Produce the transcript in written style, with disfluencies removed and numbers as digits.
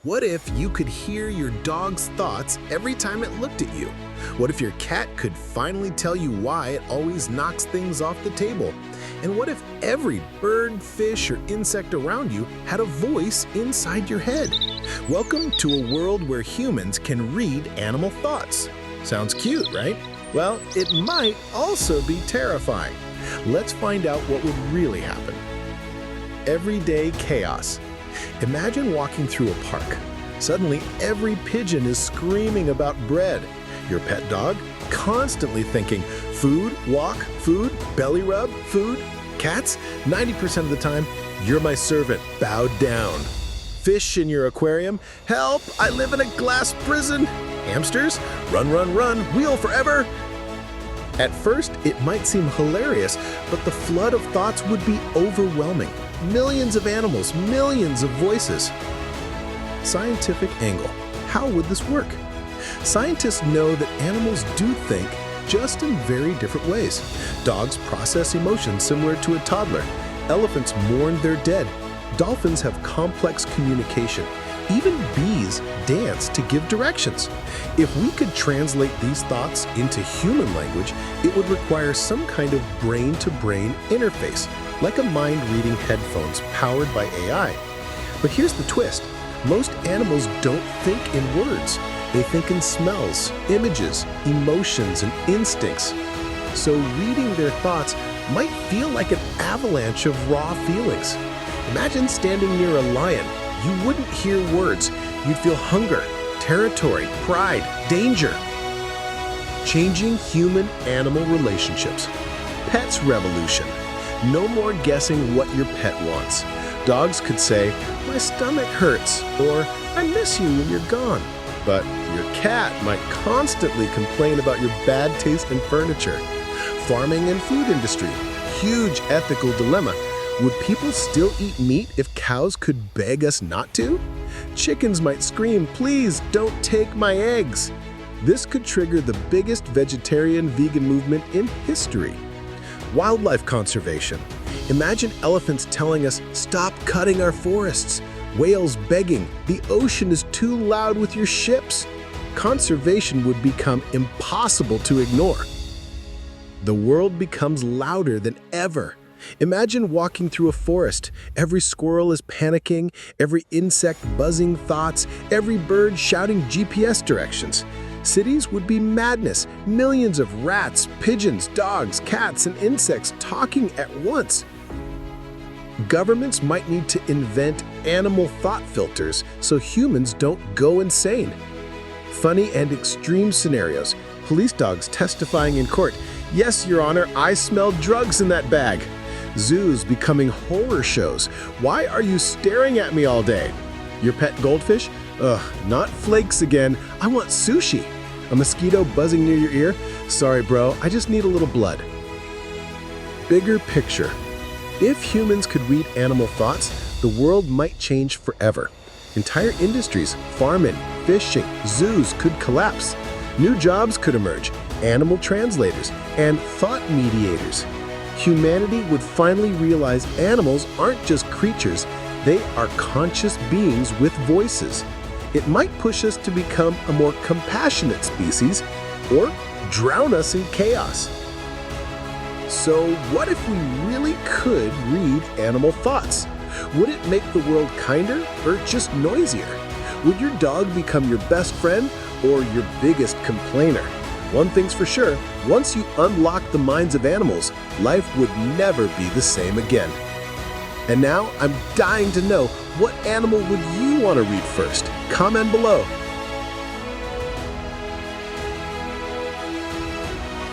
What if you could hear your dog's thoughts every time it looked at you? What if your cat could finally tell you why it always knocks things off the table? And what if every bird, fish, or insect around you had a voice inside your head? Welcome to a world where humans can read animal thoughts. Sounds cute, right? Well, it might also be terrifying. Let's find out what would really happen. Everyday chaos. Imagine walking through a park. Suddenly, every pigeon is screaming about bread. Your pet dog constantly thinking, food, walk, food, belly rub, food. Cats, 90% of the time, you're my servant, bow down. Fish in your aquarium, help, I live in a glass prison. Hamsters, run, run, run, wheel forever. At first, it might seem hilarious, but the flood of thoughts would be overwhelming. Millions of animals, millions of voices. Scientific angle. How would this work? Scientists know that animals do think, just in very different ways. Dogs process emotions similar to a toddler. Elephants mourn their dead. Dolphins have complex communication. Even bees dance to give directions. If we could translate these thoughts into human language, it would require some kind of brain-to-brain interface, like a mind-reading headphones powered by AI. But here's the twist. Most animals don't think in words. They think in smells, images, emotions, and instincts. So reading their thoughts might feel like an avalanche of raw feelings. Imagine standing near a lion. You wouldn't hear words. You'd feel hunger, territory, pride, danger. Changing human-animal relationships. Pets revolution. No more guessing what your pet wants. Dogs could say, my stomach hurts, or I miss you when you're gone. But your cat might constantly complain about your bad taste in furniture. Farming and food industry. Huge ethical dilemma. Would people still eat meat if cows could beg us not to? Chickens might scream, please don't take my eggs. This could trigger the biggest vegetarian-vegan movement in history. Wildlife conservation. Imagine elephants telling us, stop cutting our forests. Whales begging, the ocean is too loud with your ships. Conservation would become impossible to ignore. The world becomes louder than ever. Imagine walking through a forest. Every squirrel is panicking, every insect buzzing thoughts, every bird shouting GPS directions. Cities would be madness, millions of rats, pigeons, dogs, cats, and insects talking at once. Governments might need to invent animal thought filters so humans don't go insane. Funny and extreme scenarios. Police dogs testifying in court. Yes, Your Honor, I smelled drugs in that bag. Zoos becoming horror shows. Why are you staring at me all day? Your pet goldfish? Ugh, not flakes again. I want sushi. A mosquito buzzing near your ear? Sorry, bro, I just need a little blood. Bigger picture. If humans could read animal thoughts, the world might change forever. Entire industries, farming, fishing, zoos could collapse. New jobs could emerge, animal translators, and thought mediators. Humanity would finally realize animals aren't just creatures, they are conscious beings with voices. It might push us to become a more compassionate species or drown us in chaos. So what if we really could read animal thoughts? Would it make the world kinder or just noisier? Would your dog become your best friend or your biggest complainer? One thing's for sure, once you unlock the minds of animals, life would never be the same again. And now, I'm dying to know, what animal would you want to read first? Comment below.